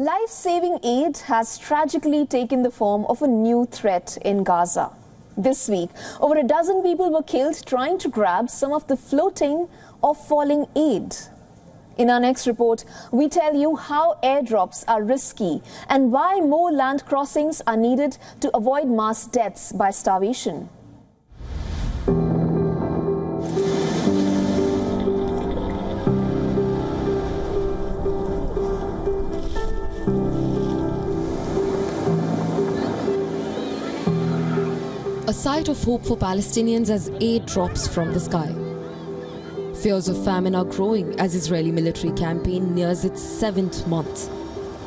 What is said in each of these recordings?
Life-saving aid has tragically taken the form of a new threat in Gaza. This week, over a dozen people were killed trying to grab some of the floating or falling aid. In our next report, we tell you how airdrops are risky and why more land crossings are needed to avoid mass deaths by starvation. A sight of hope for Palestinians as aid drops from the sky. Fears of famine are growing as Israeli military campaign nears its 7th month.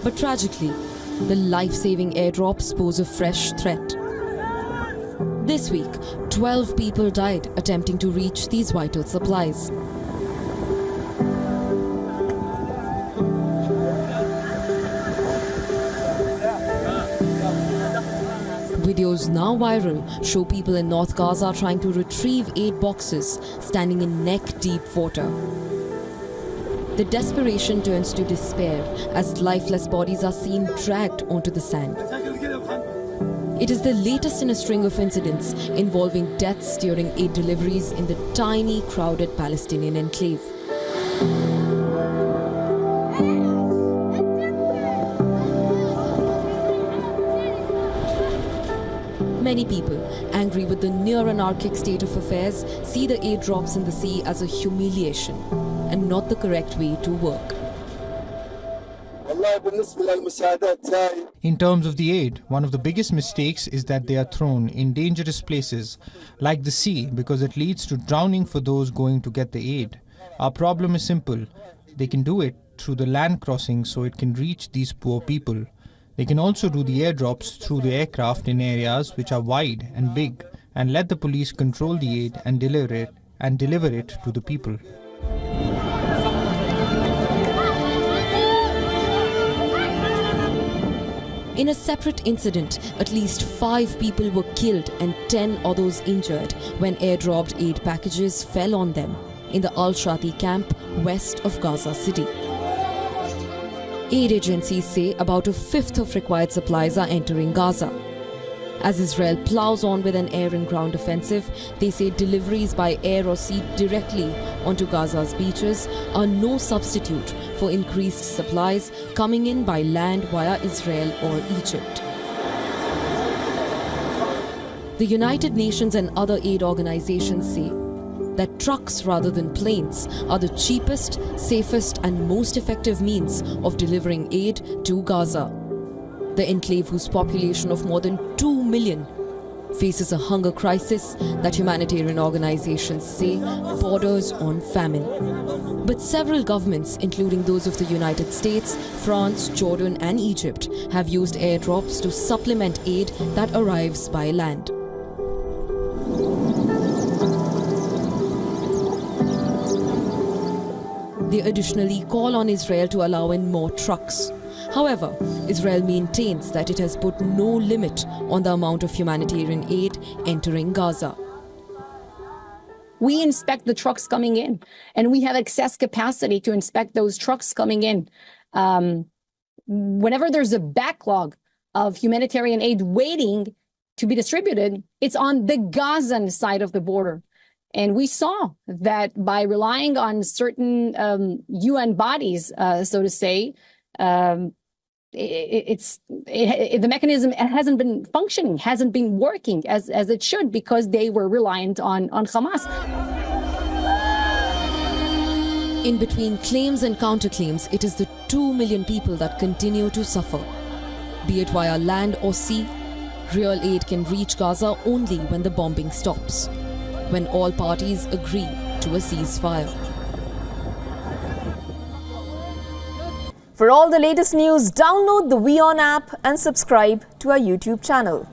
But tragically, the life-saving airdrops pose a fresh threat. This week, 12 people died attempting to reach these vital supplies. Videos now viral show people in North Gaza trying to retrieve aid boxes standing in neck-deep water. The desperation turns to despair as lifeless bodies are seen dragged onto the sand. It is the latest in a string of incidents involving deaths during aid deliveries in the tiny, crowded Palestinian enclave. Many people, angry with the near-anarchic state of affairs, see the aid drops in the sea as a humiliation and not the correct way to work. In terms of the aid, one of the biggest mistakes is that they are thrown in dangerous places, like the sea, because it leads to drowning for those going to get the aid. Our problem is simple. They can do it through the land crossing so it can reach these poor people. They can also do the airdrops through the aircraft in areas which are wide and big and let the police control the aid and deliver it to the people. In a separate incident, at least 5 people were killed and 10 others injured when airdropped aid packages fell on them in the Al-Shati camp west of Gaza City. Aid agencies say about 1/5 of required supplies are entering Gaza. As Israel plows on with an air and ground offensive, they say deliveries by air or sea directly onto Gaza's beaches are no substitute for increased supplies coming in by land via Israel or Egypt. The United Nations and other aid organizations say that trucks rather than planes are the cheapest, safest and most effective means of delivering aid to Gaza. The enclave, whose population of more than 2 million faces a hunger crisis that humanitarian organizations say borders on famine. But several governments, including those of the United States, France, Jordan and Egypt, have used airdrops to supplement aid that arrives by land. They additionally call on Israel to allow in more trucks. However, Israel maintains that it has put no limit on the amount of humanitarian aid entering Gaza. We inspect the trucks coming in, and we have excess capacity to inspect those trucks coming in. Whenever there's a backlog of humanitarian aid waiting to be distributed, it's on the Gazan side of the border. And we saw that by relying on certain UN bodies, so to say, the mechanism hasn't been functioning, hasn't been working as it should, because they were reliant on Hamas. In between claims and counterclaims, it is the 2 million people that continue to suffer. Be it via land or sea, real aid can reach Gaza only when the bombing stops, when all parties agree to a ceasefire. For all the latest news, download the WION app and subscribe to our YouTube channel.